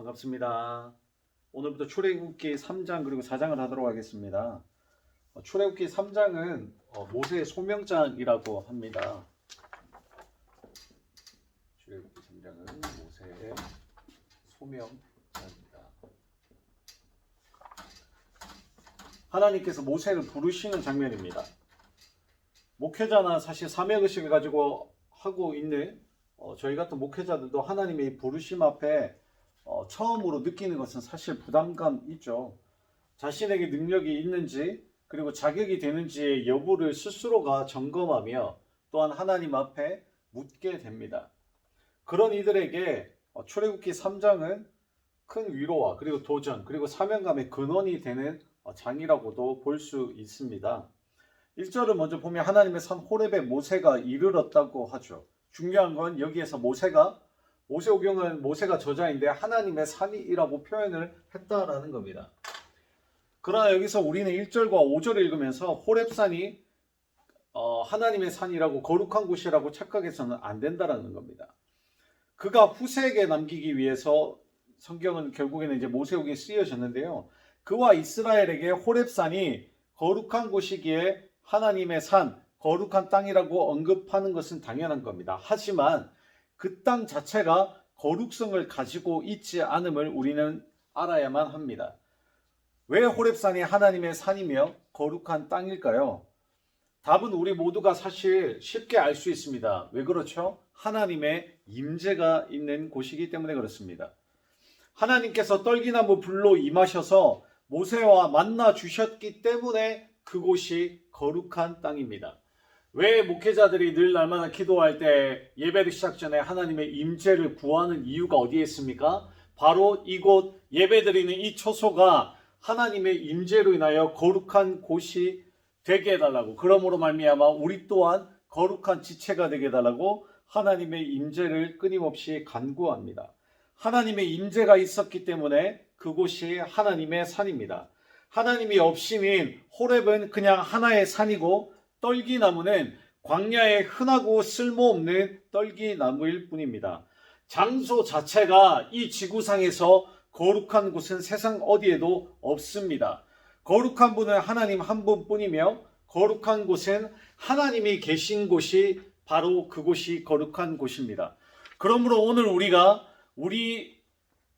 반갑습니다. 오늘부터 출애굽기 3장 그리고 4장을 하도록 하겠습니다. 출애굽기 3장은 모세의 소명장이라고 합니다. 출애굽기 3장은 모세의 소명장입니다. 하나님께서 모세를 부르시는 장면입니다. 목회자나 사실 사명의식을 가지고 하고 있는 저희 같은 목회자들도 하나님의 부르심 앞에 처음으로 느끼는 것은 사실 부담감 있죠. 자신에게 능력이 있는지 그리고 자격이 되는지의 여부를 스스로가 점검하며 또한 하나님 앞에 묻게 됩니다. 그런 이들에게 출애굽기 3장은 큰 위로와 그리고 도전 그리고 사명감의 근원이 되는 장이라고도 볼 수 있습니다. 1절을 먼저 보면 하나님의 산 호렙에 모세가 이르렀다고 하죠. 중요한 건 여기에서 모세오경은 모세가 저자인데 하나님의 산이라고 표현을 했다라는 겁니다. 그러나 여기서 우리는 1절과 5절을 읽으면서 호렙산이 하나님의 산이라고 거룩한 곳이라고 착각해서는 안 된다라는 겁니다. 그가 후세에게 남기기 위해서 성경은 결국에는 이제 모세오경에 쓰여졌는데요. 그와 이스라엘에게 호렙산이 거룩한 곳이기에 하나님의 산, 거룩한 땅이라고 언급하는 것은 당연한 겁니다. 하지만 그 땅 자체가 거룩성을 가지고 있지 않음을 우리는 알아야만 합니다. 왜 호렙산이 하나님의 산이며 거룩한 땅일까요? 답은 우리 모두가 사실 쉽게 알 수 있습니다. 왜 그렇죠? 하나님의 임재가 있는 곳이기 때문에 그렇습니다. 하나님께서 떨기나무 불로 임하셔서 모세와 만나 주셨기 때문에 그곳이 거룩한 땅입니다. 왜 목회자들이 늘 날마다 기도할 때 예배를 시작 전에 하나님의 임재를 구하는 이유가 어디에 있습니까? 바로 이곳 예배드리는 이 처소가 하나님의 임재로 인하여 거룩한 곳이 되게 해달라고, 그러므로 말미암아 우리 또한 거룩한 지체가 되게 해달라고 하나님의 임재를 끊임없이 간구합니다. 하나님의 임재가 있었기 때문에 그곳이 하나님의 산입니다. 하나님이 없이는 호렙은 그냥 하나의 산이고 떨기나무는 광야에 흔하고 쓸모없는 떨기나무일 뿐입니다. 장소 자체가 이 지구상에서 거룩한 곳은 세상 어디에도 없습니다. 거룩한 분은 하나님 한 분뿐이며 거룩한 곳은 하나님이 계신 곳이 바로 그곳이 거룩한 곳입니다. 그러므로 오늘 우리가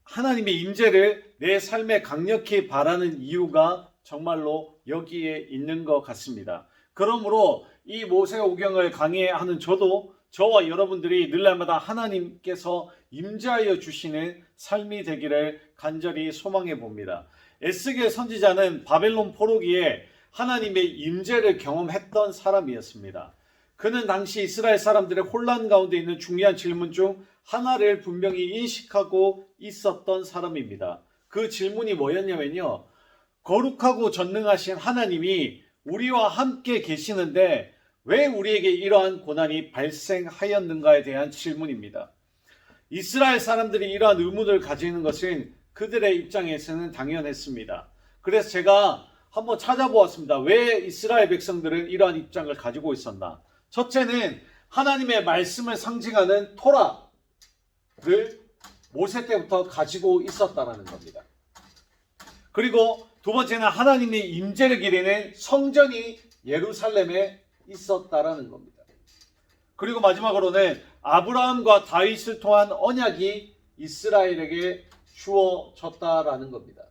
하나님의 임재를 내 삶에 강력히 바라는 이유가 정말로 여기에 있는 것 같습니다. 그러므로 이 모세오경을 강의하는 저와 여러분들이 늘날마다 하나님께서 임재하여 주시는 삶이 되기를 간절히 소망해 봅니다. 에스겔 선지자는 바벨론 포로기에 하나님의 임재를 경험했던 사람이었습니다. 그는 당시 이스라엘 사람들의 혼란 가운데 있는 중요한 질문 중 하나를 분명히 인식하고 있었던 사람입니다. 그 질문이 뭐였냐면요. 거룩하고 전능하신 하나님이 우리와 함께 계시는데 왜 우리에게 이러한 고난이 발생하였는가에 대한 질문입니다. 이스라엘 사람들이 이러한 의문을 가지는 것은 그들의 입장에서는 당연했습니다. 그래서 제가 한번 찾아보았습니다. 왜 이스라엘 백성들은 이러한 입장을 가지고 있었나? 첫째는 하나님의 말씀을 상징하는 토라를 모세 때부터 가지고 있었다는 겁니다. 그리고 두 번째는 하나님의 임재를 기리는 성전이 예루살렘에 있었다라는 겁니다. 그리고 마지막으로는 아브라함과 다윗을 통한 언약이 이스라엘에게 주어졌다라는 겁니다.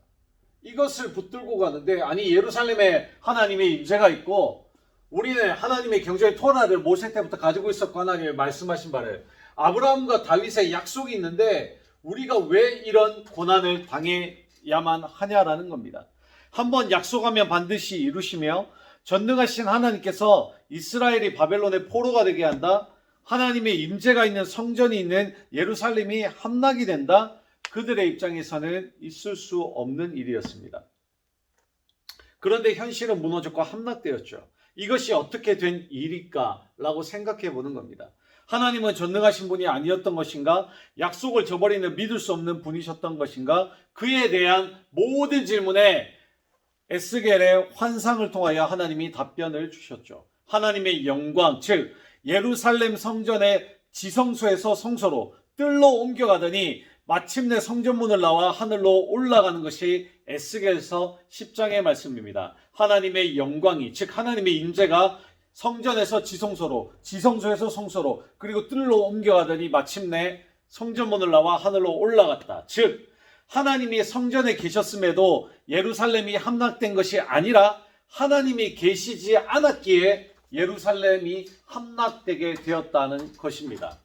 이것을 붙들고 가는데 아니 예루살렘에 하나님의 임재가 있고 우리는 하나님의 경전의 토라를 모세 때부터 가지고 있었고 하나님의 말씀하신 바를 아브라함과 다윗의 약속이 있는데 우리가 왜 이런 고난을 당해야만 하냐라는 겁니다. 한번 약속하면 반드시 이루시며 전능하신 하나님께서 이스라엘이 바벨론의 포로가 되게 한다. 하나님의 임재가 있는 성전이 있는 예루살렘이 함락이 된다. 그들의 입장에서는 있을 수 없는 일이었습니다. 그런데 현실은 무너졌고 함락되었죠. 이것이 어떻게 된 일일까? 라고 생각해 보는 겁니다. 하나님은 전능하신 분이 아니었던 것인가? 약속을 저버리는 믿을 수 없는 분이셨던 것인가? 그에 대한 모든 질문에 에스겔의 환상을 통하여 하나님이 답변을 주셨죠. 하나님의 영광, 즉 예루살렘 성전의 지성소에서 성소로 뜰로 옮겨가더니 마침내 성전문을 나와 하늘로 올라가는 것이 에스겔서 10장의 말씀입니다. 하나님의 영광이, 즉 하나님의 임재가 성전에서 지성소로, 지성소에서 성소로, 그리고 뜰로 옮겨가더니 마침내 성전문을 나와 하늘로 올라갔다. 즉 하나님이 성전에 계셨음에도 예루살렘이 함락된 것이 아니라 하나님이 계시지 않았기에 예루살렘이 함락되게 되었다는 것입니다.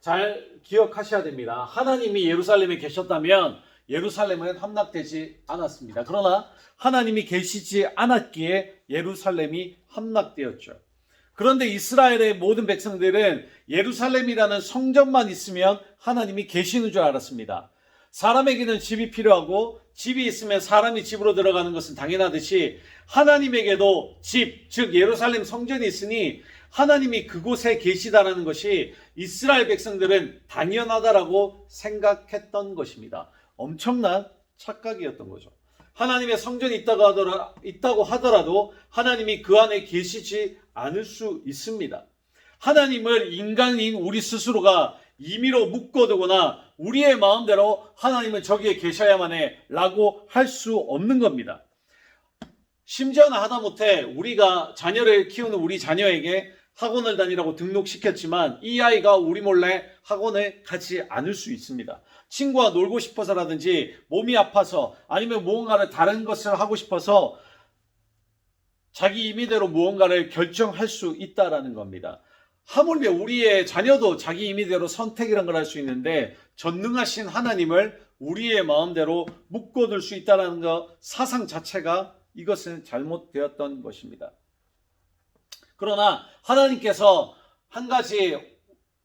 잘 기억하셔야 됩니다. 하나님이 예루살렘에 계셨다면 예루살렘은 함락되지 않았습니다. 그러나 하나님이 계시지 않았기에 예루살렘이 함락되었죠. 그런데 이스라엘의 모든 백성들은 예루살렘이라는 성전만 있으면 하나님이 계시는 줄 알았습니다. 사람에게는 집이 필요하고 집이 있으면 사람이 집으로 들어가는 것은 당연하듯이 하나님에게도 집, 즉 예루살렘 성전이 있으니 하나님이 그곳에 계시다라는 것이 이스라엘 백성들은 당연하다라고 생각했던 것입니다. 엄청난 착각이었던 거죠. 하나님의 성전이 있다고 하더라도 하나님이 그 안에 계시지 않을 수 있습니다. 하나님을 인간인 우리 스스로가 임의로 묶어두거나 우리의 마음대로 하나님은 저기에 계셔야만 해 라고 할 수 없는 겁니다. 심지어는 하다못해 우리가 자녀를 키우는 우리 자녀에게 학원을 다니라고 등록시켰지만 이 아이가 우리 몰래 학원에 가지 않을 수 있습니다. 친구와 놀고 싶어서라든지 몸이 아파서 아니면 무언가를 다른 것을 하고 싶어서 자기 임의대로 무언가를 결정할 수 있다라는 겁니다. 하물며 우리의 자녀도 자기 임의대로 선택이라는 걸 할 수 있는데 전능하신 하나님을 우리의 마음대로 묶어둘 수 있다는 것 사상 자체가 이것은 잘못되었던 것입니다. 그러나 하나님께서 한 가지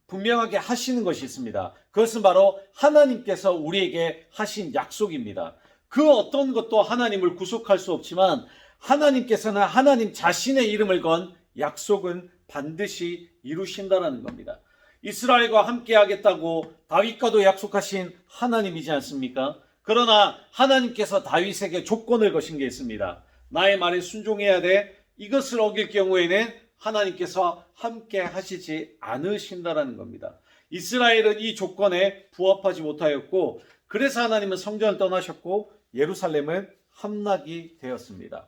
분명하게 하시는 것이 있습니다. 그것은 바로 하나님께서 우리에게 하신 약속입니다. 그 어떤 것도 하나님을 구속할 수 없지만 하나님께서는 하나님 자신의 이름을 건 약속은 반드시 이루신다는 겁니다. 이스라엘과 함께 하겠다고 다윗과도 약속하신 하나님이지 않습니까? 그러나 하나님께서 다윗에게 조건을 거신 게 있습니다. 나의 말에 순종해야 돼. 이것을 어길 경우에는 하나님께서 함께 하시지 않으신다라는 겁니다. 이스라엘은 이 조건에 부합하지 못하였고 그래서 하나님은 성전을 떠나셨고 예루살렘은 함락이 되었습니다.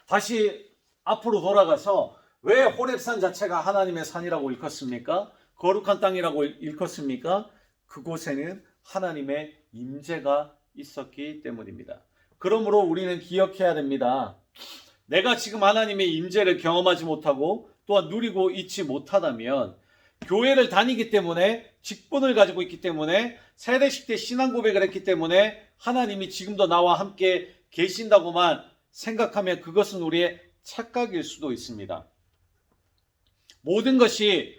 다시 앞으로 돌아가서 왜 호렙산 자체가 하나님의 산이라고 일컫습니까? 거룩한 땅이라고 일컫습니까? 그곳에는 하나님의 임재가 있었기 때문입니다. 그러므로 우리는 기억해야 됩니다. 내가 지금 하나님의 임재를 경험하지 못하고 또한 누리고 있지 못하다면 교회를 다니기 때문에 직분을 가지고 있기 때문에 세대식 때 신앙 고백을 했기 때문에 하나님이 지금도 나와 함께 계신다고만 생각하면 그것은 우리의 착각일 수도 있습니다. 모든 것이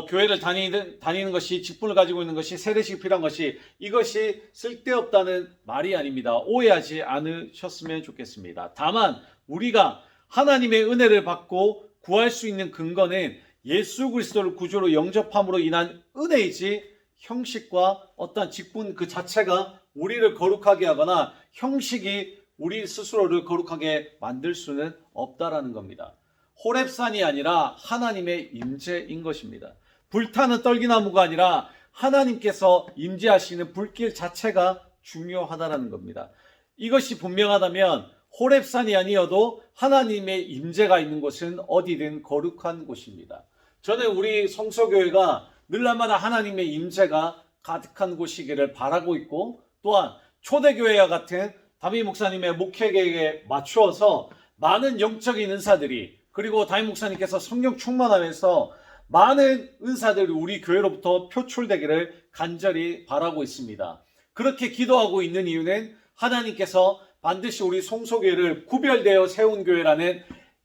교회를 다니는 것이 직분을 가지고 있는 것이 세대식이 필요한 것이 이것이 쓸데없다는 말이 아닙니다. 오해하지 않으셨으면 좋겠습니다. 다만 우리가 하나님의 은혜를 받고 구할 수 있는 근거는 예수 그리스도를 구주로 영접함으로 인한 은혜이지 형식과 어떤 직분 그 자체가 우리를 거룩하게 하거나 형식이 우리 스스로를 거룩하게 만들 수는 없다라는 겁니다. 호렙산이 아니라 하나님의 임재인 것입니다. 불타는 떨기나무가 아니라 하나님께서 임재하시는 불길 자체가 중요하다는 겁니다. 이것이 분명하다면 호렙산이 아니어도 하나님의 임재가 있는 곳은 어디든 거룩한 곳입니다. 저는 우리 성서교회가 늘 날마다 하나님의 임재가 가득한 곳이기를 바라고 있고 또한 초대교회와 같은 다윗 목사님의 목회계에 맞추어서 많은 영적인 은사들이 그리고 다윗 목사님께서 성령 충만하면서 많은 은사들이 우리 교회로부터 표출되기를 간절히 바라고 있습니다. 그렇게 기도하고 있는 이유는 하나님께서 반드시 우리 성소교회를 구별되어 세운 교회라는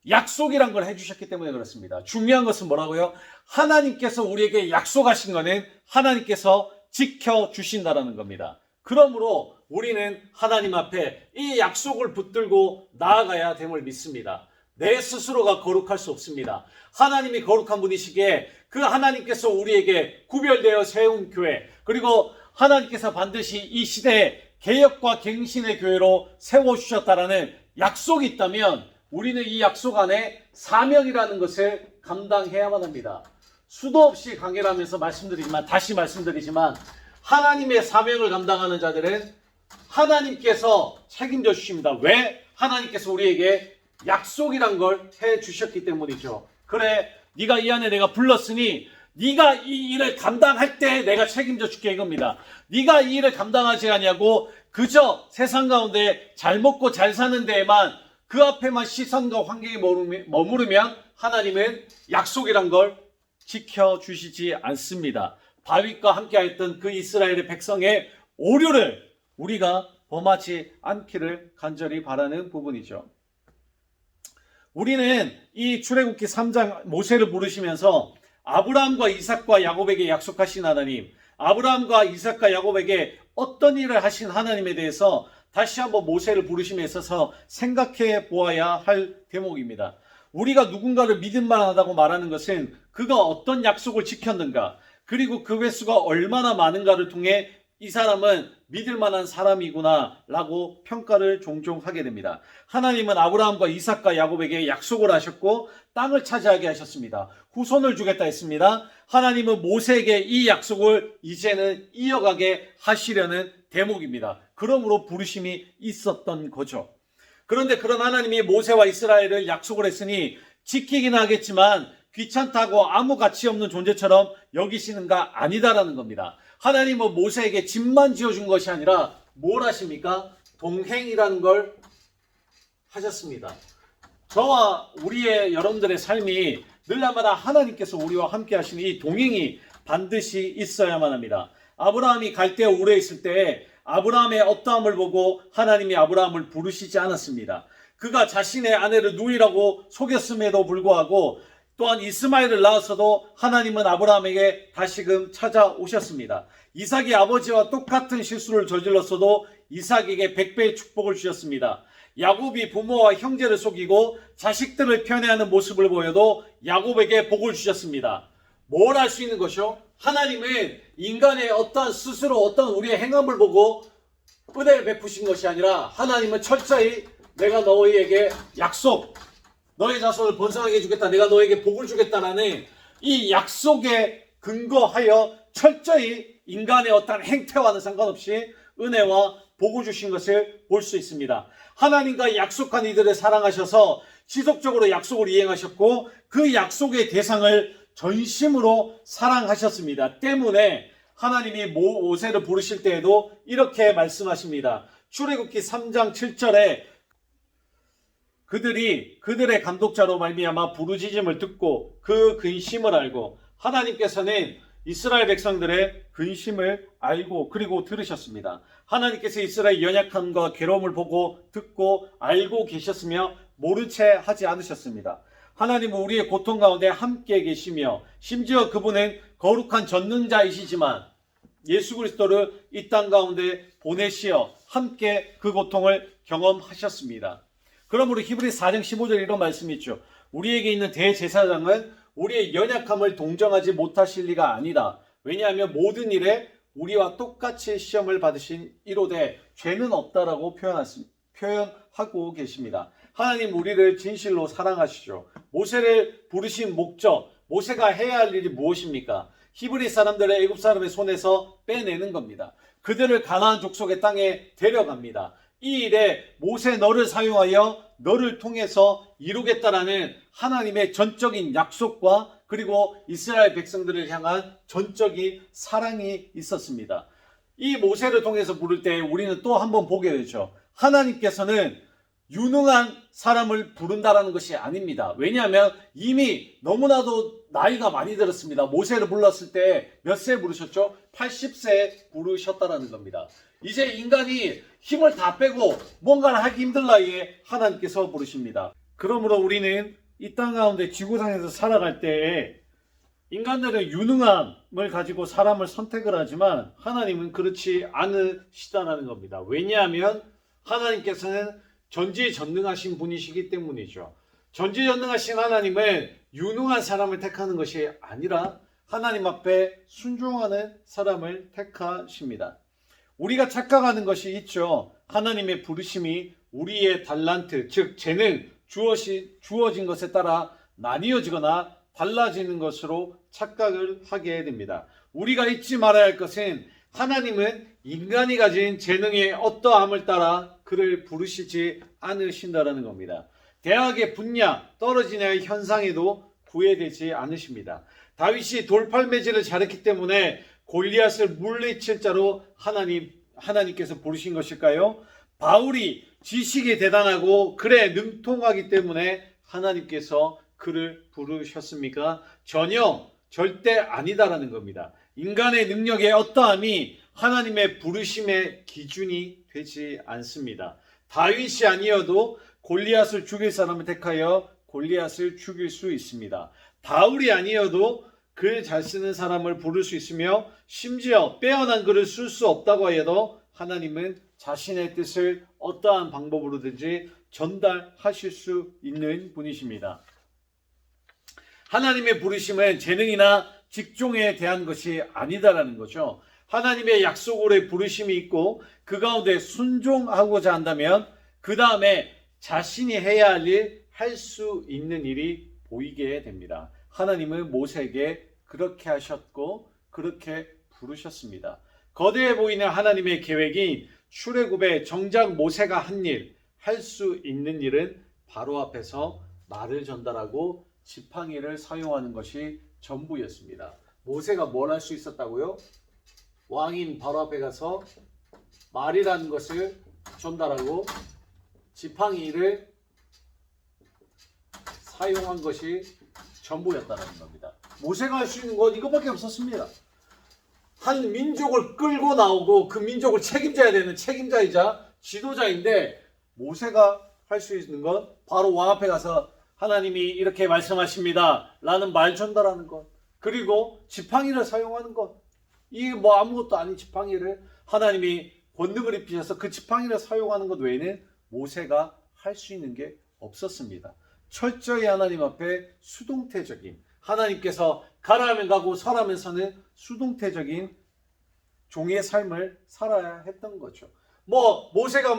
약속이란 걸 해주셨기 때문에 그렇습니다. 중요한 것은 뭐라고요? 하나님께서 우리에게 약속하신 것은 하나님께서 지켜주신다라는 겁니다. 그러므로 우리는 하나님 앞에 이 약속을 붙들고 나아가야 됨을 믿습니다. 내 스스로가 거룩할 수 없습니다. 하나님이 거룩한 분이시기에 그 하나님께서 우리에게 구별되어 세운 교회 그리고 하나님께서 반드시 이 시대에 개혁과 갱신의 교회로 세워주셨다라는 약속이 있다면 우리는 이 약속 안에 사명이라는 것을 감당해야만 합니다. 수도 없이 강해라면서 다시 말씀드리지만 하나님의 사명을 감당하는 자들은 하나님께서 책임져 주십니다. 왜? 하나님께서 우리에게 약속이란 걸 해주셨기 때문이죠. 그래, 네가 이 안에 내가 불렀으니 네가 이 일을 감당할 때 내가 책임져 줄게 이겁니다. 네가 이 일을 감당하지 않냐고 그저 세상 가운데 잘 먹고 잘 사는 데에만 그 앞에만 시선과 환경이 머무르면 하나님은 약속이란 걸 지켜주시지 않습니다. 다윗과 함께했던 그 이스라엘의 백성의 오류를 우리가 범하지 않기를 간절히 바라는 부분이죠. 우리는 이 출애굽기 3장 모세를 부르시면서 아브라함과 이삭과 야곱에게 약속하신 하나님, 아브라함과 이삭과 야곱에게 어떤 일을 하신 하나님에 대해서 다시 한번 모세를 부르심에 있어서 생각해 보아야 할 대목입니다. 우리가 누군가를 믿을 만하다고 말하는 것은 그가 어떤 약속을 지켰는가, 그리고 그 횟수가 얼마나 많은가를 통해 이 사람은 믿을 만한 사람이구나 라고 평가를 종종 하게 됩니다. 하나님은 아브라함과 이삭과 야곱에게 약속을 하셨고 땅을 차지하게 하셨습니다. 후손을 주겠다 했습니다. 하나님은 모세에게 이 약속을 이제는 이어가게 하시려는 대목입니다. 그러므로 부르심이 있었던 거죠. 그런데 그런 하나님이 모세와 이스라엘을 약속을 했으니 지키긴 하겠지만 귀찮다고 아무 가치 없는 존재처럼 여기시는가? 아니다라는 겁니다. 하나님은 모세에게 집만 지어준 것이 아니라 뭘 하십니까? 동행이라는 걸 하셨습니다. 저와 여러분들의 삶이 늘 날마다 하나님께서 우리와 함께 하시는 이 동행이 반드시 있어야만 합니다. 아브라함이 갈대아 우르에 있을 때 아브라함의 어떠함을 보고 하나님이 아브라함을 부르시지 않았습니다. 그가 자신의 아내를 누이라고 속였음에도 불구하고 또한 이스마엘을 낳았어도 하나님은 아브라함에게 다시금 찾아오셨습니다. 이삭이 아버지와 똑같은 실수를 저질렀어도 이삭에게 100배의 축복을 주셨습니다. 야곱이 부모와 형제를 속이고 자식들을 편애하는 모습을 보여도 야곱에게 복을 주셨습니다. 뭘 할 수 있는 것이요? 하나님은 인간의 어떠한 스스로 어떤 우리의 행함을 보고 은혜를 베푸신 것이 아니라 하나님은 철저히 내가 너희에게 약속, 너희 자손을 번성하게 해주겠다, 내가 너에게 복을 주겠다라는 이 약속에 근거하여 철저히 인간의 어떠한 행태와는 상관없이 은혜와 복을 주신 것을 볼 수 있습니다. 하나님과 약속한 이들을 사랑하셔서 지속적으로 약속을 이행하셨고 그 약속의 대상을 전심으로 사랑하셨습니다. 때문에 하나님이 모세를 부르실 때에도 이렇게 말씀하십니다. 출애굽기 3장 7절에 그들의 감독자로 말미암아 부르짖음을 듣고 그 근심을 알고, 하나님께서는 이스라엘 백성들의 근심을 알고 그리고 들으셨습니다. 하나님께서 이스라엘 연약함과 괴로움을 보고 듣고 알고 계셨으며 모른 채 하지 않으셨습니다. 하나님은 우리의 고통 가운데 함께 계시며 심지어 그분은 거룩한 전능자이시지만 예수 그리스도를 이 땅 가운데 보내시어 함께 그 고통을 경험하셨습니다. 그러므로 히브리서 4장 15절 이런 말씀이 있죠. 우리에게 있는 대제사장은 우리의 연약함을 동정하지 못하실 리가 아니다. 왜냐하면 모든 일에 우리와 똑같이 시험을 받으신 이로되 죄는 없다라고 표현하고 계십니다. 하나님 우리를 진실로 사랑하시죠. 모세를 부르신 목적, 모세가 해야 할 일이 무엇입니까? 히브리 사람들의 애굽 사람의 손에서 빼내는 겁니다. 그들을 가나안 족속의 땅에 데려갑니다. 이 일에 모세 너를 사용하여 너를 통해서 이루겠다라는 하나님의 전적인 약속과 그리고 이스라엘 백성들을 향한 전적인 사랑이 있었습니다. 이 모세를 통해서 부를 때 우리는 또 한번 보게 되죠. 하나님께서는 유능한 사람을 부른다라는 것이 아닙니다. 왜냐하면 이미 너무나도 나이가 많이 들었습니다. 모세를 불렀을 때 몇 세에 부르셨죠? 80세에 부르셨다라는 겁니다. 이제 인간이 힘을 다 빼고 뭔가를 하기 힘들 나이에 하나님께서 부르십니다. 그러므로 우리는 이 땅 가운데 지구상에서 살아갈 때에 인간들은 유능함을 가지고 사람을 선택을 하지만 하나님은 그렇지 않으시다는 겁니다. 왜냐하면 하나님께서는 전지전능하신 분이시기 때문이죠. 전지전능하신 하나님은 유능한 사람을 택하는 것이 아니라 하나님 앞에 순종하는 사람을 택하십니다. 우리가 착각하는 것이 있죠. 하나님의 부르심이 우리의 달란트, 즉 재능, 주어진 것에 따라 나뉘어지거나 달라지는 것으로 착각을 하게 됩니다. 우리가 잊지 말아야 할 것은 하나님은 인간이 가진 재능의 어떠함을 따라 그를 부르시지 않으신다라는 겁니다. 대학의 분야, 떨어지는 현상에도 구애되지 않으십니다. 다윗이 돌팔매질을 잘했기 때문에 골리앗을 물리칠 자로 하나님께서 부르신 것일까요? 바울이 지식이 대단하고 글에 능통하기 때문에 하나님께서 그를 부르셨습니까? 전혀 절대 아니다라는 겁니다. 인간의 능력의 어떠함이 하나님의 부르심의 기준이 되지 않습니다. 다윗이 아니어도 골리앗을 죽일 사람을 택하여 골리앗을 죽일 수 있습니다. 바울이 아니어도 글 잘 쓰는 사람을 부를 수 있으며 심지어 빼어난 글을 쓸 수 없다고 해도 하나님은 자신의 뜻을 어떠한 방법으로든지 전달하실 수 있는 분이십니다. 하나님의 부르심은 재능이나 직종에 대한 것이 아니다라는 거죠. 하나님의 약속으로의 부르심이 있고 그 가운데 순종하고자 한다면 그 다음에 자신이 해야 할 일, 할 수 있는 일이 보이게 됩니다. 하나님은 모세에게 그렇게 하셨고 그렇게 부르셨습니다. 거대해 보이는 하나님의 계획이 출애굽에 정작 모세가 한 일, 할 수 있는 일은 바로 앞에서 말을 전달하고 지팡이를 사용하는 것이 전부였습니다. 모세가 뭘 할 수 있었다고요? 왕인 바로 앞에 가서 말이라는 것을 전달하고 지팡이를 사용한 것이 전부였다는 겁니다. 모세가 할 수 있는 건 이것밖에 없었습니다. 한 민족을 끌고 나오고 그 민족을 책임져야 되는 책임자이자 지도자인데 모세가 할 수 있는 건 바로 왕 앞에 가서 하나님이 이렇게 말씀하십니다 라는 말 전달하는 것, 그리고 지팡이를 사용하는 것. 이게 뭐 아무것도 아닌 지팡이를 하나님이 권능을 입히셔서 그 지팡이를 사용하는 것 외에는 모세가 할 수 있는 게 없었습니다. 철저히 하나님 앞에 수동태적인, 하나님께서 가라면 가고 서라면 서는 수동태적인 종의 삶을 살아야 했던 거죠. 모세가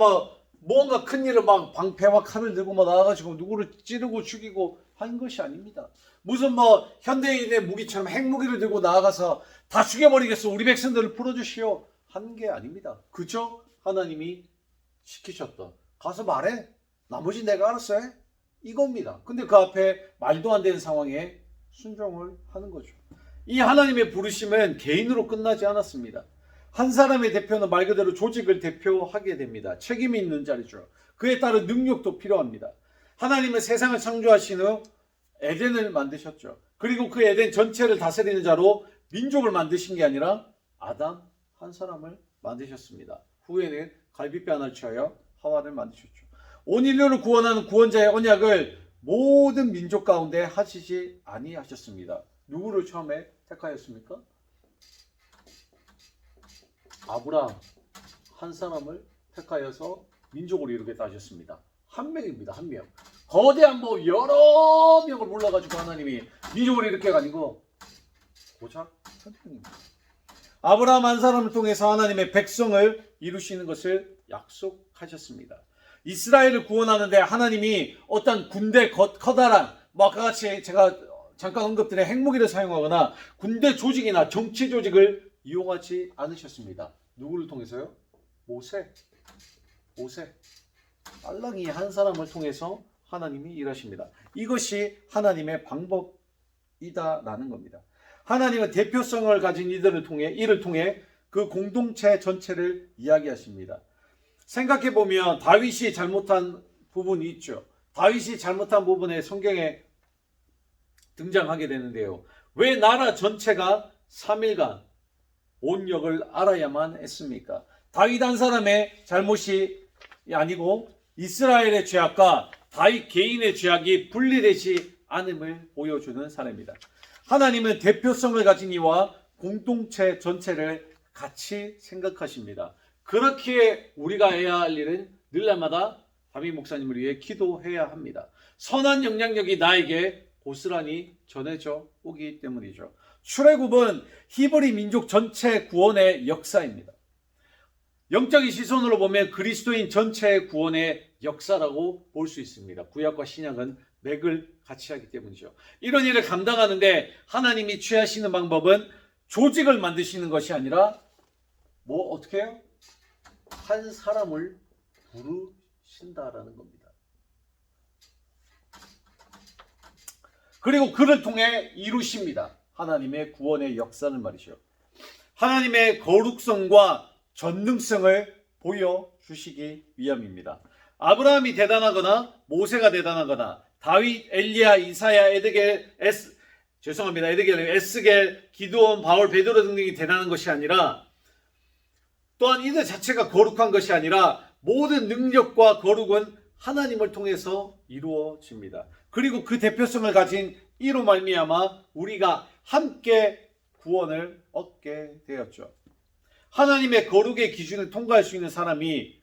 뭔가 큰 일을 방패와 칼을 들고 나와가지고 누구를 찌르고 죽이고 한 것이 아닙니다. 무슨 현대인의 무기처럼 핵무기를 들고 나아가서 다 죽여버리겠어, 우리 백성들을 풀어주시오 한 게 아닙니다. 그저 하나님이 시키셨던, 가서 말해, 나머지 내가 알아서 해, 이겁니다. 근데 그 앞에 말도 안 되는 상황에 순종을 하는 거죠. 이 하나님의 부르심은 개인으로 끝나지 않았습니다. 한 사람의 대표는 말 그대로 조직을 대표하게 됩니다. 책임이 있는 자리죠. 그에 따른 능력도 필요합니다. 하나님은 세상을 창조하신 후 에덴을 만드셨죠. 그리고 그 에덴 전체를 다스리는 자로 민족을 만드신 게 아니라 아담 한 사람을 만드셨습니다. 후에는 갈빗뼈 하나를 취하여 하와를 만드셨죠. 온 인류를 구원하는 구원자의 언약을 모든 민족 가운데 하시지 아니하셨습니다. 누구를 처음에 택하였습니까? 아브라함 한 사람을 택하여서 민족을 이루겠다 하셨습니다. 한 명입니다. 한 명. 거대한 여러 명을 몰라가지고 하나님이 민족을 이렇게 가지고 고작 한 명입니다. 아브라함 한 사람을 통해서 하나님의 백성을 이루시는 것을 약속하셨습니다. 이스라엘을 구원하는데 하나님이 어떤 군대 커다란 아까 같이 제가 잠깐 언급드린 핵무기를 사용하거나 군대 조직이나 정치 조직을 이용하지 않으셨습니다. 누구를 통해서요? 모세. 빨랑이 한 사람을 통해서 하나님이 일하십니다. 이것이 하나님의 방법이다라는 겁니다. 하나님은 대표성을 가진 이를 통해 그 공동체 전체를 이야기하십니다. 생각해보면 다윗이 잘못한 부분이 있죠. 다윗이 잘못한 부분에 성경에 등장하게 되는데요. 왜 나라 전체가 3일간 온역을 알아야만 했습니까? 다윗 한 사람의 잘못이 아니고 이스라엘의 죄악과 다윗 개인의 죄악이 분리되지 않음을 보여주는 사례입니다. 하나님은 대표성을 가진 이와 공동체 전체를 같이 생각하십니다. 그렇기에 우리가 해야 할 일은 늘날마다 다윗 목사님을 위해 기도해야 합니다. 선한 영향력이 나에게 고스란히 전해져 오기 때문이죠. 출애굽은 히브리 민족 전체 구원의 역사입니다. 영적인 시선으로 보면 그리스도인 전체의 구원의 역사라고 볼 수 있습니다. 구약과 신약은 맥을 같이 하기 때문이죠. 이런 일을 감당하는데 하나님이 취하시는 방법은 조직을 만드시는 것이 아니라 뭐 어떻게 해요? 한 사람을 부르신다라는 겁니다. 그리고 그를 통해 이루십니다. 하나님의 구원의 역사를 말이죠. 하나님의 거룩성과 전능성을 보여주시기 위함입니다. 아브라함이 대단하거나 모세가 대단하거나 다윗, 엘리야, 이사야, 에스겔, 기드온, 바울, 베드로 등등이 대단한 것이 아니라 또한 이들 자체가 거룩한 것이 아니라 모든 능력과 거룩은 하나님을 통해서 이루어집니다. 그리고 그 대표성을 가진 이로 말미암아 우리가 함께 구원을 얻게 되었죠. 하나님의 거룩의 기준을 통과할 수 있는 사람이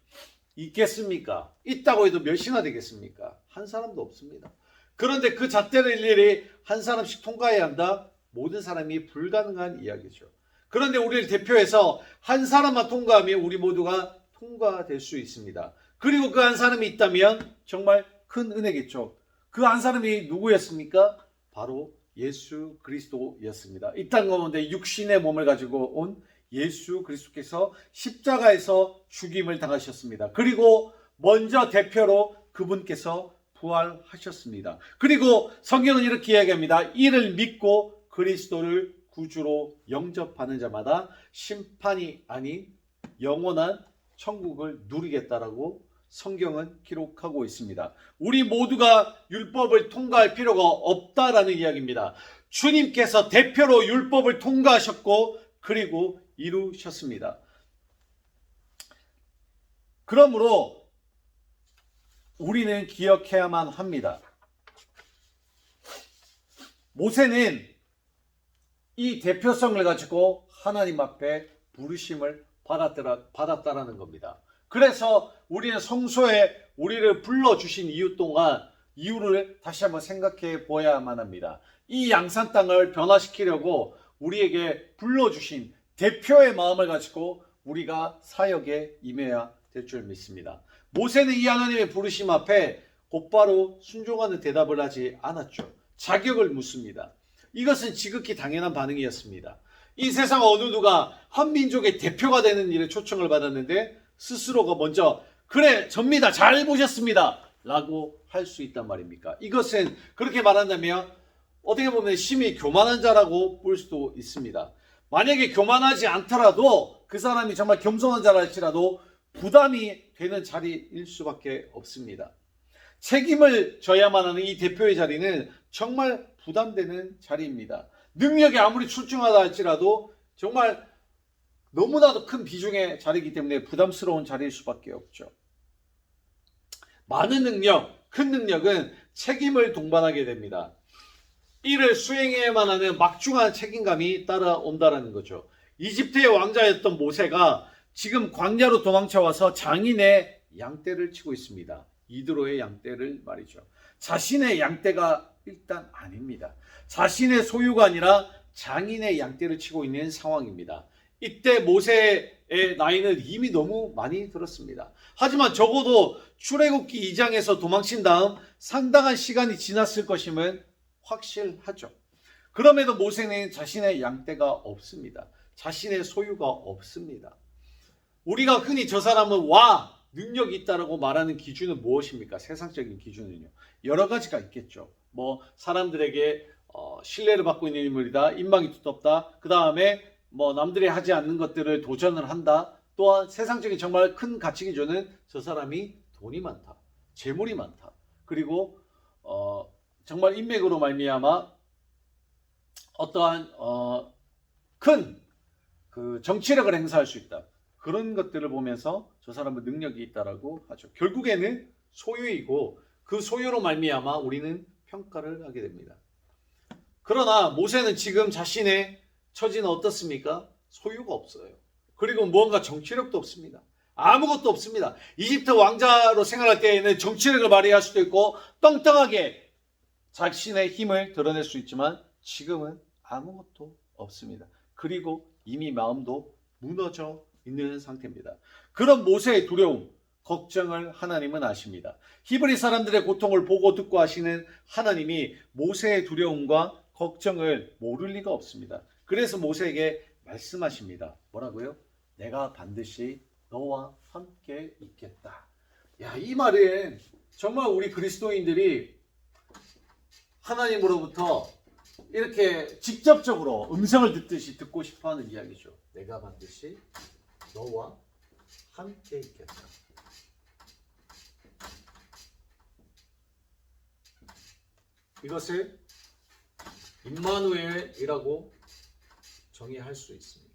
있겠습니까? 있다고 해도 몇이나 되겠습니까? 한 사람도 없습니다. 그런데 그 잣대를 일일이 한 사람씩 통과해야 한다? 모든 사람이 불가능한 이야기죠. 그런데 우리를 대표해서 한 사람만 통과하면 우리 모두가 통과될 수 있습니다. 그리고 그 한 사람이 있다면 정말 큰 은혜겠죠. 그 한 사람이 누구였습니까? 바로 예수 그리스도였습니다. 이 땅 가운데 육신의 몸을 가지고 온 예수 그리스도께서 십자가에서 죽임을 당하셨습니다. 그리고 먼저 대표로 그분께서 부활하셨습니다. 그리고 성경은 이렇게 이야기합니다. 이를 믿고 그리스도를 구주로 영접하는 자마다 심판이 아닌 영원한 천국을 누리겠다라고 성경은 기록하고 있습니다. 우리 모두가 율법을 통과할 필요가 없다라는 이야기입니다. 주님께서 대표로 율법을 통과하셨고 그리고 이루셨습니다. 그러므로 우리는 기억해야만 합니다. 모세는 이 대표성을 가지고 하나님 앞에 부르심을 받았다라는 겁니다. 그래서 우리는 성소에 우리를 불러주신 이유를 다시 한번 생각해 보아야만 합니다. 이 양산 땅을 변화시키려고 우리에게 불러주신 대표의 마음을 가지고 우리가 사역에 임해야 될 줄 믿습니다. 모세는 이 하나님의 부르심 앞에 곧바로 순종하는 대답을 하지 않았죠. 자격을 묻습니다. 이것은 지극히 당연한 반응이었습니다. 이 세상 어느 누가 한 민족의 대표가 되는 일에 초청을 받았는데 스스로가 먼저 그래 접니다 잘 보셨습니다 라고 할 수 있단 말입니까? 이것은 그렇게 말한다면 어떻게 보면 심히 교만한 자라고 볼 수도 있습니다. 만약에 교만하지 않더라도 그 사람이 정말 겸손한 자라 할지라도 부담이 되는 자리일 수밖에 없습니다. 책임을 져야만 하는 이 대표의 자리는 정말 부담되는 자리입니다. 능력이 아무리 출중하다 할지라도 정말 너무나도 큰 비중의 자리이기 때문에 부담스러운 자리일 수밖에 없죠. 많은 능력, 큰 능력은 책임을 동반하게 됩니다. 이를 수행해야만 하는 막중한 책임감이 따라온다는 거죠. 이집트의 왕자였던 모세가 지금 광야로 도망쳐와서 장인의 양떼를 치고 있습니다. 이드로의 양떼를 말이죠. 자신의 양떼가 일단 아닙니다. 자신의 소유가 아니라 장인의 양떼를 치고 있는 상황입니다. 이때 모세의 나이는 이미 너무 많이 들었습니다. 하지만 적어도 출애굽기 2장에서 도망친 다음 상당한 시간이 지났을 것임은 확실하죠. 그럼에도 모세는 자신의 양떼가 없습니다. 자신의 소유가 없습니다. 우리가 흔히 저 사람은 능력이 있다라고 말하는 기준은 무엇입니까? 세상적인 기준은요. 여러 가지가 있겠죠. 사람들에게 신뢰를 받고 있는 인물이다. 인망이 두텁다. 그 다음에 남들이 하지 않는 것들을 도전을 한다. 또한 세상적인 정말 큰 가치 기준은 저 사람이 돈이 많다. 재물이 많다. 그리고 정말 인맥으로 말미암아 어떠한 큰 그 정치력을 행사할 수 있다. 그런 것들을 보면서 저 사람은 능력이 있다라고 하죠. 결국에는 소유이고 그 소유로 말미암아 우리는 평가를 하게 됩니다. 그러나 모세는 지금 자신의 처지는 어떻습니까? 소유가 없어요. 그리고 무언가 정치력도 없습니다. 아무것도 없습니다. 이집트 왕자로 생활할 때에는 정치력을 발휘할 수도 있고 떵떵하게 자신의 힘을 드러낼 수 있지만 지금은 아무것도 없습니다. 그리고 이미 마음도 무너져 있는 상태입니다. 그런 모세의 두려움, 걱정을 하나님은 아십니다. 히브리 사람들의 고통을 보고 듣고 하시는 하나님이 모세의 두려움과 걱정을 모를 리가 없습니다. 그래서 모세에게 말씀하십니다. 뭐라고요? 내가 반드시 너와 함께 있겠다. 야, 이 말은 정말 우리 그리스도인들이 하나님으로부터 이렇게 직접적으로 음성을 듣듯이 듣고 싶어하는 이야기죠. 내가 반드시 너와 함께 있겠다. 이것을 임마누엘이라고 정의할 수 있습니다.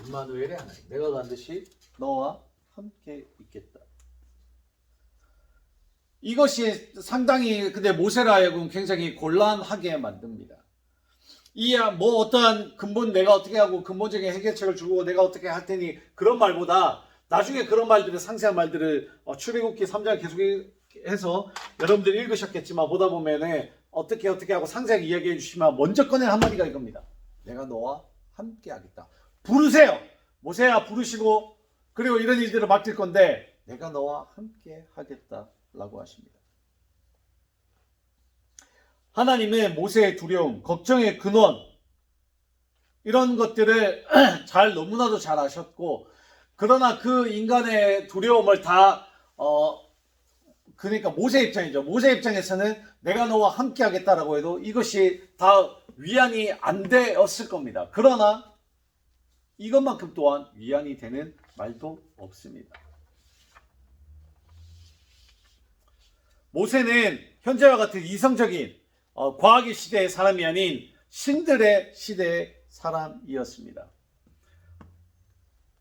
임마누엘의 하나님, 내가 반드시 너와 함께 있겠다. 이것이 상당히 근데 모세라 하여금 굉장히 곤란하게 만듭니다. 이야 뭐 어떠한 근본 내가 어떻게 하고 근본적인 해결책을 주고 내가 어떻게 할 테니 그런 말보다 나중에 그런 말들을 상세한 말들을 출애굽기 3장 계속해서 여러분들이 읽으셨겠지만 보다 보면은 어떻게 하고 상세하게 이야기해 주시면 먼저 꺼낸 한마디가 이겁니다. 내가 너와 함께 하겠다. 부르세요. 모세야 부르시고 그리고 이런 일들을 맡길 건데 내가 너와 함께 하겠다 라고 하십니다. 하나님의 모세의 두려움, 걱정의 근원 이런 것들을 너무나도 잘 아셨고 그러나 그 인간의 두려움을 다 그러니까 모세 입장이죠. 모세 입장에서는 내가 너와 함께 하겠다라고 해도 이것이 다 위안이 안 되었을 겁니다. 그러나 이것만큼 또한 위안이 되는 말도 없습니다. 모세는 현재와 같은 이성적인 과학의 시대의 사람이 아닌 신들의 시대의 사람이었습니다.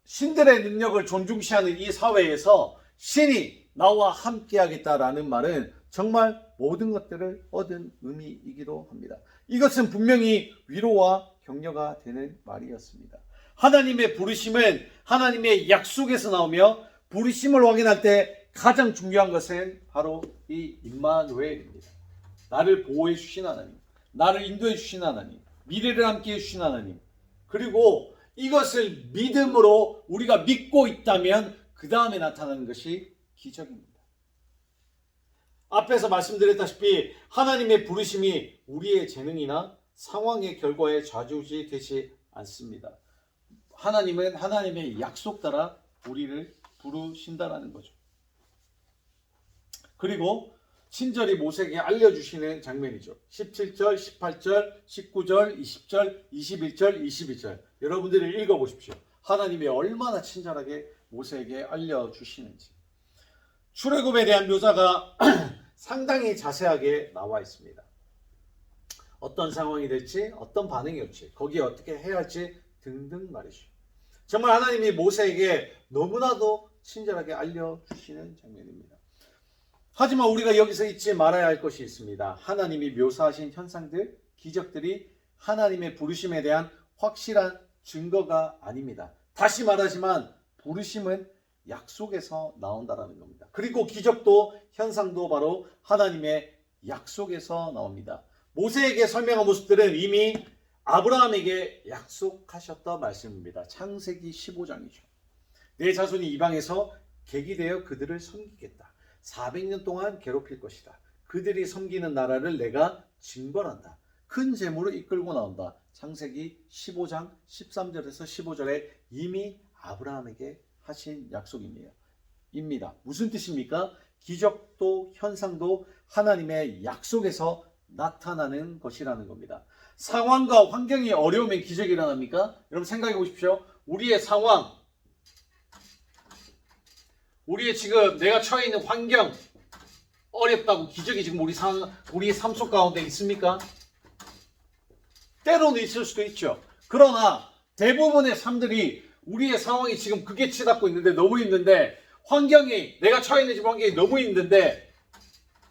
신들의 능력을 존중시하는 이 사회에서 신이 나와 함께 하겠다라는 말은 정말 모든 것들을 얻은 의미이기도 합니다. 이것은 분명히 위로와 격려가 되는 말이었습니다. 하나님의 부르심은 하나님의 약속에서 나오며 부르심을 확인할 때 가장 중요한 것은 바로 이 임마누엘입니다. 나를 보호해 주신 하나님, 나를 인도해 주신 하나님, 미래를 함께 해 주신 하나님, 그리고 이것을 믿음으로 우리가 믿고 있다면 그 다음에 나타나는 것이 기적입니다. 앞에서 말씀드렸다시피 하나님의 부르심이 우리의 재능이나 상황의 결과에 좌지우지되지 않습니다. 하나님은 하나님의 약속 따라 우리를 부르신다라는 거죠. 그리고 친절히 모세에게 알려주시는 장면이죠. 17절, 18절, 19절, 20절, 21절, 22절 여러분들이 읽어보십시오. 하나님이 얼마나 친절하게 모세에게 알려주시는지. 출애굽에 대한 묘사가 상당히 자세하게 나와 있습니다. 어떤 상황이 될지, 어떤 반응이 올지, 거기에 어떻게 해야 할지 등등 말이죠. 정말 하나님이 모세에게 너무나도 친절하게 알려주시는 장면입니다. 하지만 우리가 여기서 잊지 말아야 할 것이 있습니다. 하나님이 묘사하신 현상들, 기적들이 하나님의 부르심에 대한 확실한 증거가 아닙니다. 다시 말하지만 부르심은 약속에서 나온다는 겁니다. 그리고 기적도 현상도 바로 하나님의 약속에서 나옵니다. 모세에게 설명한 모습들은 이미 아브라함에게 약속하셨던 말씀입니다. 창세기 15장이죠. 내 자손이 이방에서 객이 되어 그들을 섬기겠다. 400년 동안 괴롭힐 것이다. 그들이 섬기는 나라를 내가 징벌한다. 큰 재물을 이끌고 나온다. 창세기 15장 13절에서 15절에 이미 아브라함에게 하신 약속입니다. 무슨 뜻입니까? 기적도 현상도 하나님의 약속에서 나타나는 것이라는 겁니다. 상황과 환경이 어려우면 기적이 일어납니까? 여러분 생각해 보십시오. 우리의 상황, 우리의 지금 내가 처해 있는 환경 어렵다고 기적이 지금 우리 삶 속 가운데 있습니까? 때로는 있을 수도 있죠. 그러나 대부분의 삶들이 우리의 상황이 지금 극에 치닫고 있는데 너무 힘든데 환경이 내가 처해 있는 지금 환경이 너무 힘든데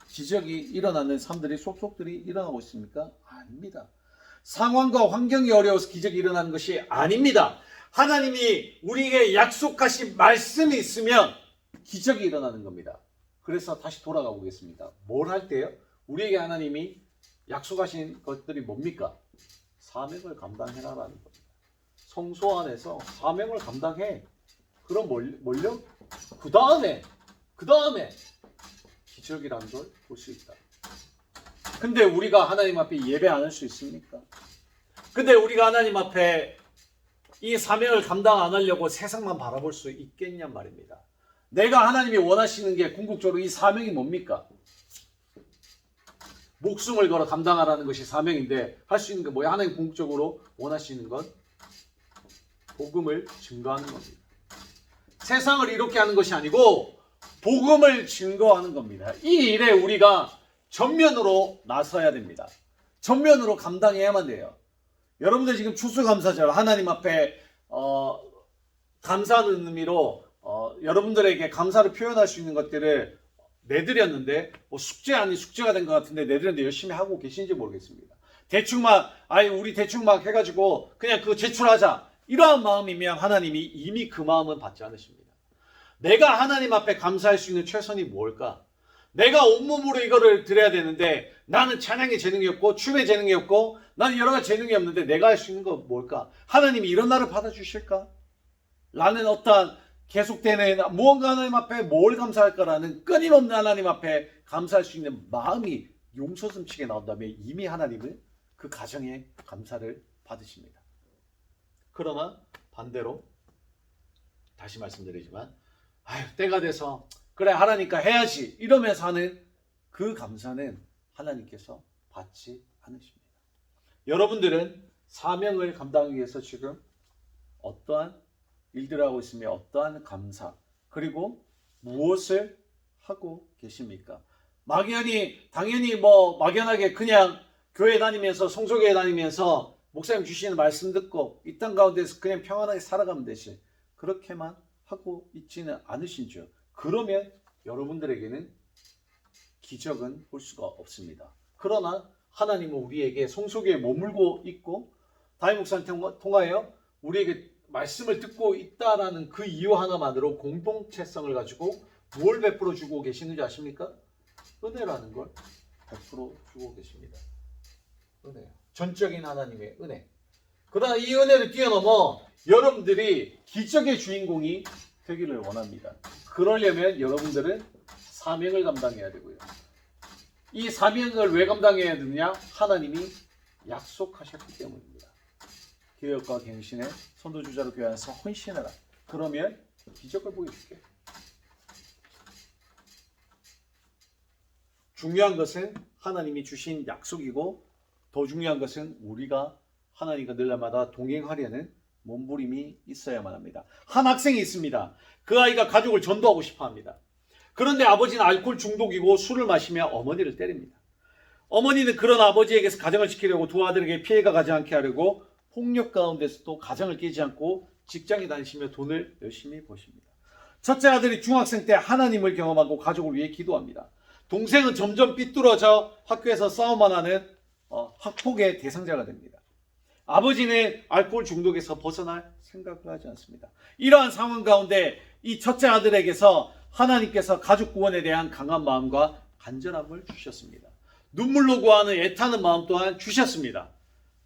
기적이 일어나는 삶들이 속속들이 일어나고 있습니까? 아닙니다. 상황과 환경이 어려워서 기적이 일어나는 것이 아닙니다. 하나님이 우리에게 약속하신 말씀이 있으면 기적이 일어나는 겁니다. 그래서 다시 돌아가 보겠습니다. 뭘 할 때요? 우리에게 하나님이 약속하신 것들이 뭡니까? 사명을 감당해라라는 겁니다. 성소 안에서 사명을 감당해. 그럼 뭘요? 그 다음에 기적이라는 걸 볼 수 있다. 근데 우리가 하나님 앞에 예배 안 할 수 있습니까? 근데 우리가 하나님 앞에 이 사명을 감당 안 하려고 세상만 바라볼 수 있겠냔 말입니다. 내가 하나님이 원하시는 게 궁극적으로 이 사명이 뭡니까? 목숨을 걸어 감당하라는 것이 사명인데 할 수 있는 게 뭐야? 하나님 궁극적으로 원하시는 건 복음을 증거하는 겁니다. 세상을 이롭게 하는 것이 아니고 복음을 증거하는 겁니다. 이 일에 우리가 전면으로 나서야 됩니다. 전면으로 감당해야만 돼요. 여러분들 지금 추수감사절 하나님 앞에 감사하는 의미로 여러분들에게 감사를 표현할 수 있는 것들을 내드렸는데 뭐 숙제 아닌 숙제가 된 것 같은데 내드렸는데 열심히 하고 계신지 모르겠습니다. 대충 막 우리 대충 막 해가지고 그냥 그거 제출하자 이러한 마음이면 하나님이 이미 그 마음은 받지 않으십니다. 내가 하나님 앞에 감사할 수 있는 최선이 뭘까? 내가 온몸으로 이거를 드려야 되는데 나는 찬양의 재능이 없고 춤의 재능이 없고 나는 여러 가지 재능이 없는데 내가 할 수 있는 건 뭘까? 하나님이 이런 나를 받아주실까? 라는 어떠한 계속되는 무언가 하나님 앞에 뭘 감사할까라는 끊임없는 하나님 앞에 감사할 수 있는 마음이 용서슴치게 나온다면 이미 하나님은 그 가정에 감사를 받으십니다. 그러나 반대로 다시 말씀드리지만 때가 돼서 그래 하라니까 해야지 이러면서 하는 그 감사는 하나님께서 받지 않으십니다. 여러분들은 사명을 감당하기 위해서 지금 어떠한 일들을 하고 있으며 어떠한 감사 그리고 무엇을 하고 계십니까? 당연히 막연하게 그냥 교회 다니면서 성소교회 다니면서 목사님 주시는 말씀 듣고 이 땅 가운데서 그냥 평안하게 살아가면 되지 그렇게만 하고 있지는 않으신지요. 그러면 여러분들에게는 기적은 볼 수가 없습니다. 그러나 하나님은 우리에게 성소교회에 머물고 있고 담임 목사님 통하여 우리에게 말씀을 듣고 있다라는 그 이유 하나만으로 공동체성을 가지고 뭘 베풀어 주고 계시는지 아십니까? 은혜라는 걸 베풀어 주고 계십니다. 은혜요. 전적인 하나님의 은혜. 그러나 이 은혜를 뛰어넘어 여러분들이 기적의 주인공이 되기를 원합니다. 그러려면 여러분들은 사명을 감당해야 되고요. 이 사명을 왜 감당해야 되느냐? 하나님이 약속하셨기 때문입니다. 교역과 갱신의 선도주자로 교회 안에서 헌신하라. 그러면 기적을 보여줄게. 중요한 것은 하나님이 주신 약속이고 더 중요한 것은 우리가 하나님과 늘날마다 동행하려는 몸부림이 있어야만 합니다. 한 학생이 있습니다. 그 아이가 가족을 전도하고 싶어 합니다. 그런데 아버지는 알코올 중독이고 술을 마시며 어머니를 때립니다. 어머니는 그런 아버지에게서 가정을 지키려고 두 아들에게 피해가 가지 않게 하려고 폭력 가운데서도 가정을 깨지 않고 직장에 다니시며 돈을 열심히 버십니다. 첫째 아들이 중학생 때 하나님을 경험하고 가족을 위해 기도합니다. 동생은 점점 삐뚤어져 학교에서 싸움만 하는 학폭의 대상자가 됩니다. 아버지는 알코올 중독에서 벗어날 생각을 하지 않습니다. 이러한 상황 가운데 이 첫째 아들에게서 하나님께서 가족 구원에 대한 강한 마음과 간절함을 주셨습니다. 눈물로 구하는 애타는 마음 또한 주셨습니다.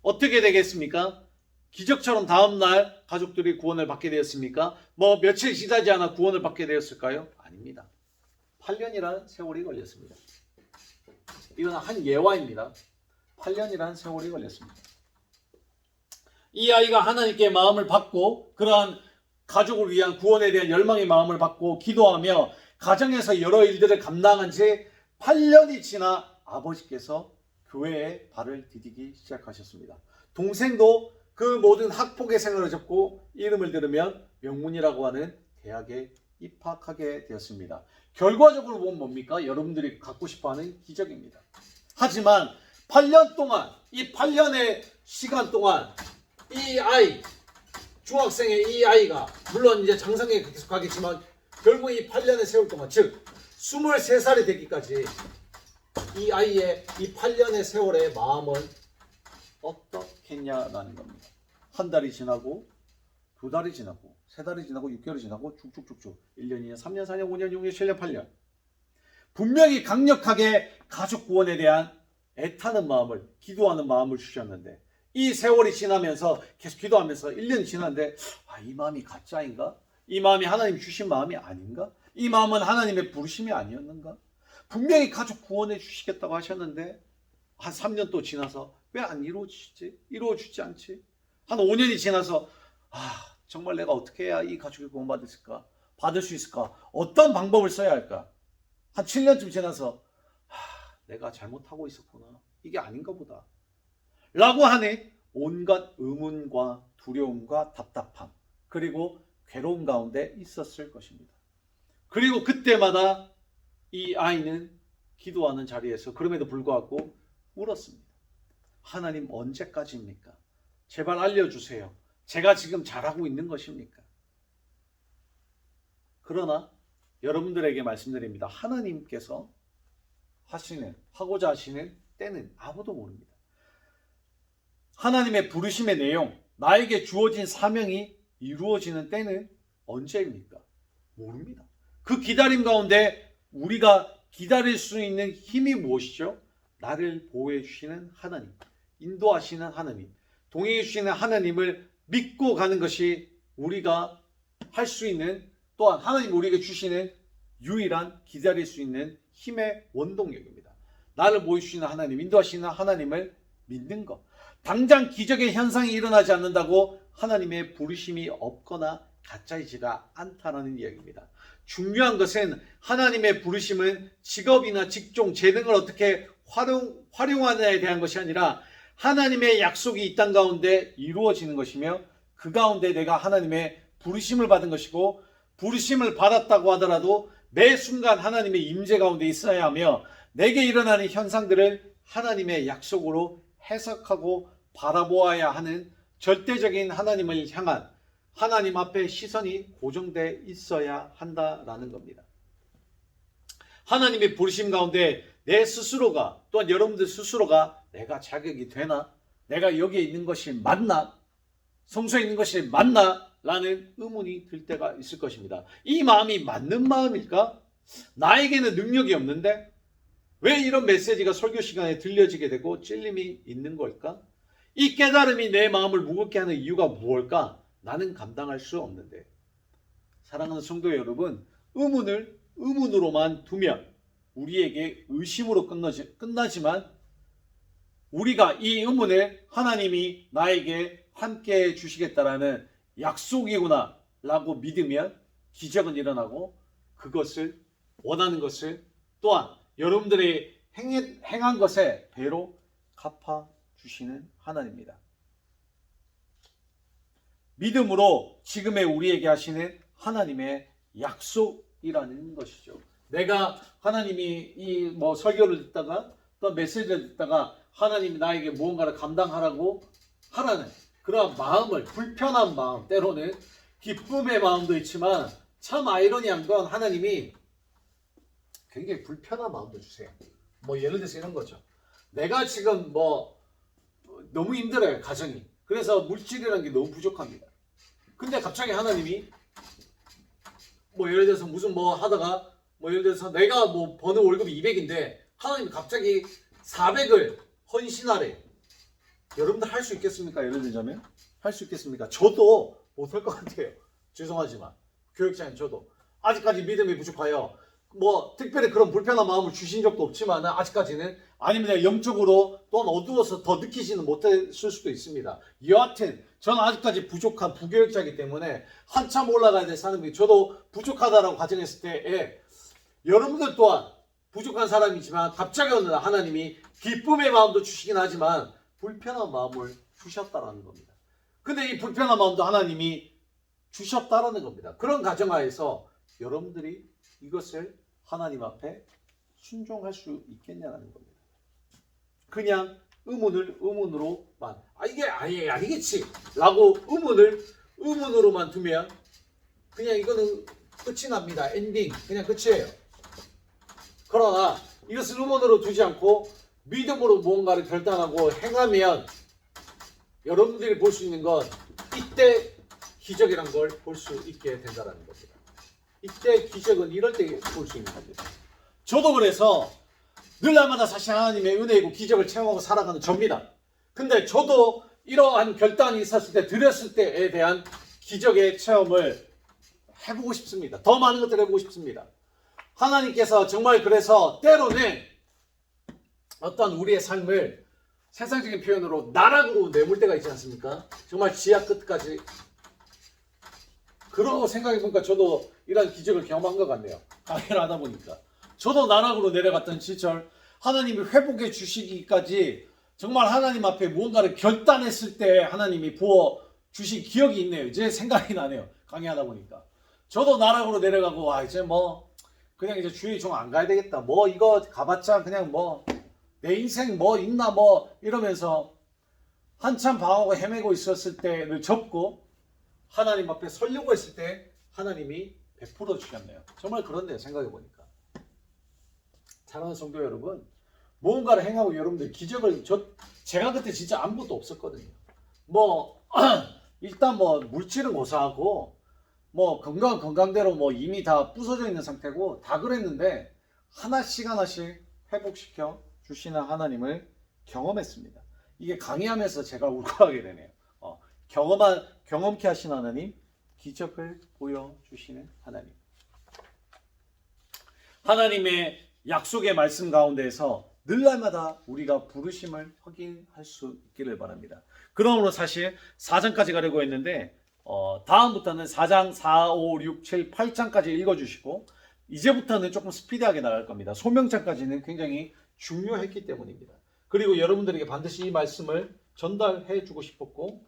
어떻게 되겠습니까? 기적처럼 다음날 가족들이 구원을 받게 되었습니까? 며칠 지나지 않아 구원을 받게 되었을까요? 아닙니다. 8년이라는 세월이 걸렸습니다. 이건 한 예화입니다. 8년이라는 세월이 걸렸습니다. 이 아이가 하나님께 마음을 받고 그러한 가족을 위한 구원에 대한 열망의 마음을 받고 기도하며 가정에서 여러 일들을 감당한 지 8년이 지나 아버지께서 교회에 발을 디디기 시작하셨습니다. 동생도 그 모든 학폭의 생활을 접고 이름을 들으면 명문이라고 하는 대학에 입학하게 되었습니다. 결과적으로 보면 뭡니까? 여러분들이 갖고 싶어하는 기적입니다. 하지만 8년 동안 이 8년의 시간 동안 이 아이 중학생의 이 아이가 물론 이제 장성에 계속하겠지만 결국 이 8년의 세월 동안 즉 23살이 되기까지 이 아이의 이 8년의 세월의 마음은 어떻겠냐라는 겁니다. 한 달이 지나고 두 달이 지나고 세 달이 지나고 6개월이 지나고 쭉쭉쭉쭉 1년, 2년, 3년, 4년, 5년, 6년, 7년, 8년 분명히 강력하게 가족 구원에 대한 애타는 마음을 기도하는 마음을 주셨는데 이 세월이 지나면서 계속 기도하면서 1년이 지났는데 이 마음이 가짜인가? 이 마음이 하나님 주신 마음이 아닌가? 이 마음은 하나님의 부르심이 아니었는가? 분명히 가족 구원해 주시겠다고 하셨는데 한 3년 또 지나서 왜 안 이루어지지? 이루어지지 않지? 한 5년이 지나서 정말 내가 어떻게 해야 이 가족이 구원받을 수 있을까? 어떤 방법을 써야 할까? 한 7년쯤 지나서 내가 잘못하고 있었구나. 이게 아닌가 보다. 라고 하는 온갖 의문과 두려움과 답답함 그리고 괴로움 가운데 있었을 것입니다. 그리고 그때마다 이 아이는 기도하는 자리에서 그럼에도 불구하고 울었습니다. 하나님 언제까지입니까? 제발 알려주세요. 제가 지금 잘하고 있는 것입니까? 그러나 여러분들에게 말씀드립니다. 하나님께서 하고자 하시는 때는 아무도 모릅니다. 하나님의 부르심의 내용, 나에게 주어진 사명이 이루어지는 때는 언제입니까? 모릅니다. 그 기다림 가운데 우리가 기다릴 수 있는 힘이 무엇이죠? 나를 보호해 주시는 하나님, 인도하시는 하나님, 동행해 주시는 하나님을 믿고 가는 것이 우리가 할 수 있는, 또한 하나님 우리에게 주시는 유일한 기다릴 수 있는 힘의 원동력입니다. 나를 보호해 주시는 하나님, 인도하시는 하나님을 믿는 것. 당장 기적의 현상이 일어나지 않는다고 하나님의 부르심이 없거나 가짜이지가 않다는 이야기입니다. 중요한 것은 하나님의 부르심은 직업이나 직종, 재능을 어떻게 활용하느냐에 대한 것이 아니라 하나님의 약속이 이 땅 가운데 이루어지는 것이며 그 가운데 내가 하나님의 부르심을 받은 것이고 부르심을 받았다고 하더라도 매 순간 하나님의 임재 가운데 있어야 하며 내게 일어나는 현상들을 하나님의 약속으로 해석하고 바라보아야 하는 절대적인 하나님을 향한 하나님 앞에 시선이 고정되어 있어야 한다라는 겁니다. 하나님의 부르심 가운데 내 스스로가 또한 여러분들 스스로가 내가 자격이 되나? 내가 여기에 있는 것이 맞나? 성소에 있는 것이 맞나? 라는 의문이 들 때가 있을 것입니다. 이 마음이 맞는 마음일까? 나에게는 능력이 없는데 왜 이런 메시지가 설교 시간에 들려지게 되고 찔림이 있는 걸까? 이 깨달음이 내 마음을 무겁게 하는 이유가 무엇일까? 나는 감당할 수 없는데. 사랑하는 성도 여러분, 의문을 의문으로만 두면 우리에게 의심으로 끝나지만 우리가 이 의문을 하나님이 나에게 함께 주시겠다라는 약속이구나 라고 믿으면 기적은 일어나고 그것을 원하는 것을 또한 여러분들이 행한 것에 배로 갚아주시는 하나님입니다. 믿음으로 지금의 우리에게 하시는 하나님의 약속이라는 것이죠. 내가 하나님이 이 설교를 듣다가 또 메시지를 듣다가 하나님이 나에게 무언가를 감당하라고 하라는 그런 마음을, 불편한 마음, 때로는 기쁨의 마음도 있지만 참 아이러니한 건 하나님이 굉장히 불편한 마음도 주세요. 예를 들어서 이런 거죠. 내가 지금 너무 힘들어요, 가정이. 그래서 물질이라는 게 너무 부족합니다. 근데 갑자기 하나님이 예를 들어서 무슨 하다가 예를 들어서 내가 버는 월급이 200인데 하나님이 갑자기 400을 헌신하래. 여러분들 할 수 있겠습니까? 예를 들자면 할 수 있겠습니까? 저도 못할 것 같아요. 죄송하지만 교육자인 저도 아직까지 믿음이 부족하여 특별히 그런 불편한 마음을 주신 적도 없지만 아직까지는 아니면 내가 영적으로 또한 어두워서 더 느끼지는 못했을 수도 있습니다. 여하튼 저는 아직까지 부족한 부교육자이기 때문에 한참 올라가야 될 사람이 저도 부족하다라고 가정했을 때에 여러분들 또한 부족한 사람이지만 갑자기 어느 날 하나님이 기쁨의 마음도 주시긴 하지만 불편한 마음을 주셨다라는 겁니다. 근데 이 불편한 마음도 하나님이 주셨다라는 겁니다. 그런 가정하에서 여러분들이 이것을 하나님 앞에 순종할 수 있겠냐는 겁니다. 그냥 의문으로만 이게 아니겠지 라고 의문으로만 두면 그냥 이거는 끝이 납니다. 엔딩 그냥 끝이에요. 그러나 이것을 의문으로 두지 않고 믿음으로 무언가를 결단하고 행하면 여러분들이 볼 수 있는 건 이때 기적이란 걸 볼 수 있게 된다는 겁니다. 이때 기적은 이럴 때 볼 수 있는 겁니다. 저도 그래서 늘 날마다 사실 하나님의 은혜이고 기적을 체험하고 살아가는 접니다. 근데 저도 이러한 결단이 있었을 때 드렸을 때에 대한 기적의 체험을 해보고 싶습니다. 더 많은 것들을 해보고 싶습니다. 하나님께서 정말 그래서 때로는 어떤 우리의 삶을 세상적인 표현으로 나락으로 내몰 때가 있지 않습니까? 정말 지하 끝까지 그러고 생각해보니까 저도 이런 기적을 경험한 것 같네요. 강의를 하다 보니까. 저도 나락으로 내려갔던 시절 하나님이 회복해 주시기까지 정말 하나님 앞에 무언가를 결단했을 때 하나님이 부어 주신 기억이 있네요. 이제 생각이 나네요. 강의하다 보니까. 저도 나락으로 내려가고 와 이제 뭐 그냥 이제 주의 종 안 가야 되겠다. 뭐 이거 가봤자 그냥 뭐 내 인생 뭐 있나 뭐 이러면서 한참 방황하고 헤매고 있었을 때를 접고 하나님 앞에 서려고 했을 때 하나님이 베풀어 주셨네요. 정말 그런데요. 생각해 보니까. 사랑하는 성도 여러분, 무언가를 행하고 여러분들 기적을 제가 그때 진짜 아무것도 없었거든요. 뭐 일단 뭐 물질은 고사하고 뭐 건강대로 뭐 이미 다 부서져 있는 상태고 다 그랬는데 하나씩 회복시켜 주시는 하나님을 경험했습니다. 이게 강의하면서 제가 울컥하게 되네요. 경험케 하신 하나님, 기적을 보여주시는 하나님. 하나님의 약속의 말씀 가운데에서 늘날마다 우리가 부르심을 확인할 수 있기를 바랍니다. 그러므로 사실 4장까지 가려고 했는데 다음부터는 4장, 4, 5, 6, 7, 8장까지 읽어주시고 이제부터는 조금 스피디하게 나갈 겁니다. 소명장까지는 굉장히 중요했기 때문입니다. 그리고 여러분들에게 반드시 이 말씀을 전달해 주고 싶었고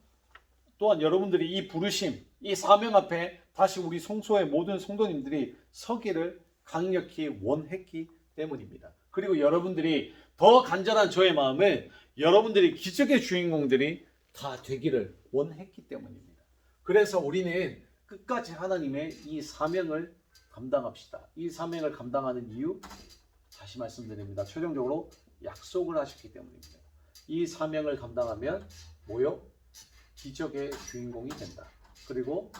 또한 여러분들이 이 부르심, 이 사명 앞에 다시 우리 성소의 모든 성도님들이 서기를 강력히 원했기 때문입니다. 그리고 여러분들이 더 간절한 저의 마음은 여러분들이 기적의 주인공들이 다 되기를 원했기 때문입니다. 그래서 우리는 끝까지 하나님의 이 사명을 감당합시다. 이 사명을 감당하는 이유 다시 말씀드립니다. 최종적으로 약속을 하셨기 때문입니다. 이 사명을 감당하면 기적의 주인공이 된다. 그리고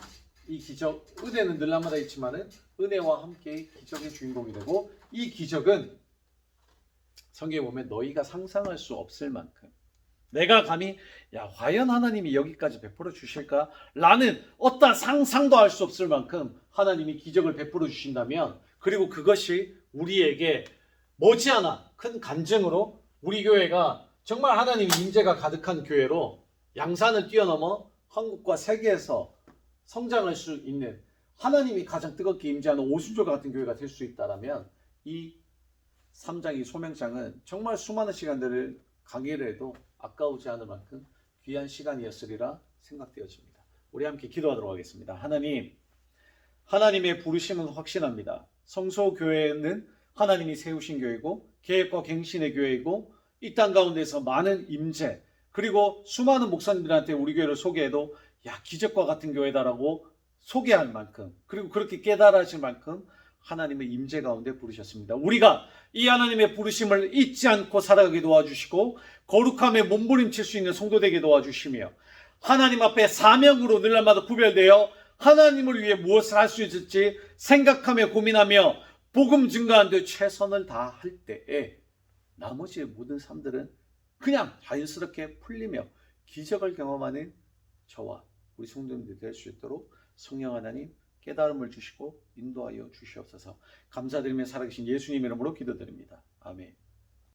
이 기적, 은혜는 늘날마다 있지만은 은혜와 함께 기적의 주인공이 되고 이 기적은 성경에 보면 너희가 상상할 수 없을 만큼 내가 감히 과연 하나님이 여기까지 베풀어 주실까? 라는 어떤 상상도 할 수 없을 만큼 하나님이 기적을 베풀어 주신다면 그리고 그것이 우리에게 머지않아 큰 간증으로 우리 교회가 정말 하나님의 임재가 가득한 교회로 양산을 뛰어넘어 한국과 세계에서 성장할 수 있는 하나님이 가장 뜨겁게 임재하는 오순절과 같은 교회가 될 수 있다면 이 3장 이 소명장은 정말 수많은 시간들을 강의를 해도 아까우지 않을 만큼 귀한 시간이었으리라 생각되어집니다. 우리 함께 기도하도록 하겠습니다. 하나님의 부르심은 확신합니다. 성소교회는 하나님이 세우신 교회고 계획과 갱신의 교회이고 이 땅 가운데서 많은 임재 그리고 수많은 목사님들한테 우리 교회를 소개해도 기적과 같은 교회다라고 소개할 만큼 그리고 그렇게 깨달아질 만큼 하나님의 임재 가운데 부르셨습니다. 우리가 이 하나님의 부르심을 잊지 않고 살아가게 도와주시고 거룩함에 몸부림칠 수 있는 성도 되게 도와주시며 하나님 앞에 사명으로 늘날마다 구별되어 하나님을 위해 무엇을 할 수 있을지 생각하며 고민하며 복음 증거하는 데 최선을 다할 때에 나머지 모든 삶들은 그냥 자연스럽게 풀리며 기적을 경험하는 저와 우리 성도님들이 될 수 있도록 성령 하나님 깨달음을 주시고 인도하여 주시옵소서. 감사드리며 살아계신 예수님 이름으로 기도드립니다. 아멘.